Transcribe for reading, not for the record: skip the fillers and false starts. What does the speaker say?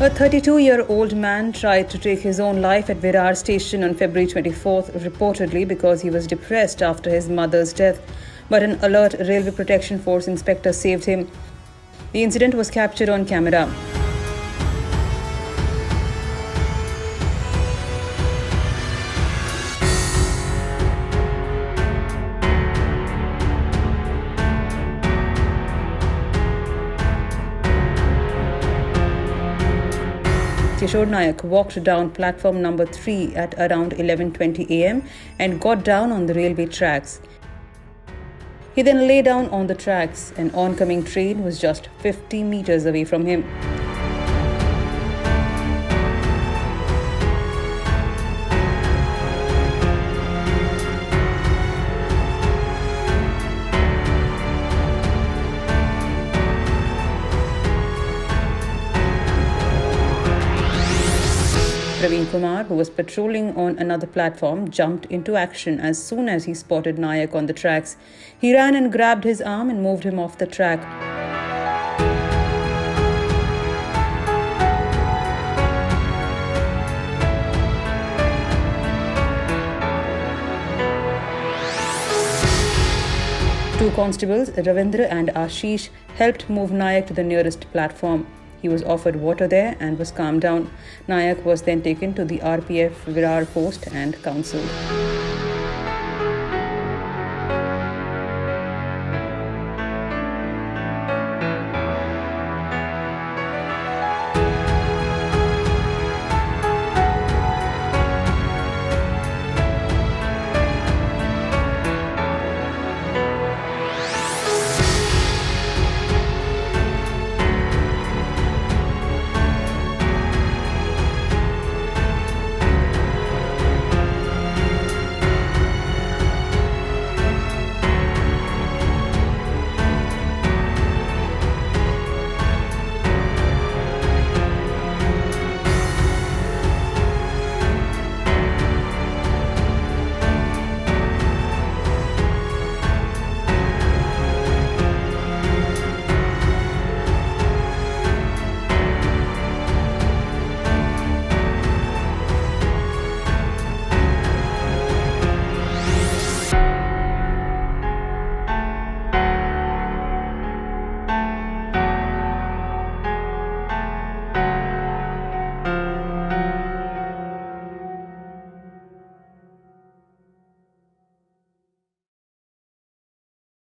A 32-year-old man tried to take his own life at Virar station on February 24th, reportedly because he was depressed after his mother's death. But an alert Railway Protection Force inspector saved him. The incident was captured on camera. Kishore Nayak walked down platform number 3 at around 11:20 am and got down on the railway tracks. He then lay down on the tracks. An oncoming train was just 50 meters away from him. Praveen Kumar, who was patrolling on another platform, jumped into action as soon as he spotted Nayak on the tracks. He ran and grabbed his arm and moved him off the track. Two constables, Ravindra and Ashish, helped move Nayak to the nearest platform. He was offered water there and was calmed down. Nayak was then taken to the RPF Virar post and counselled.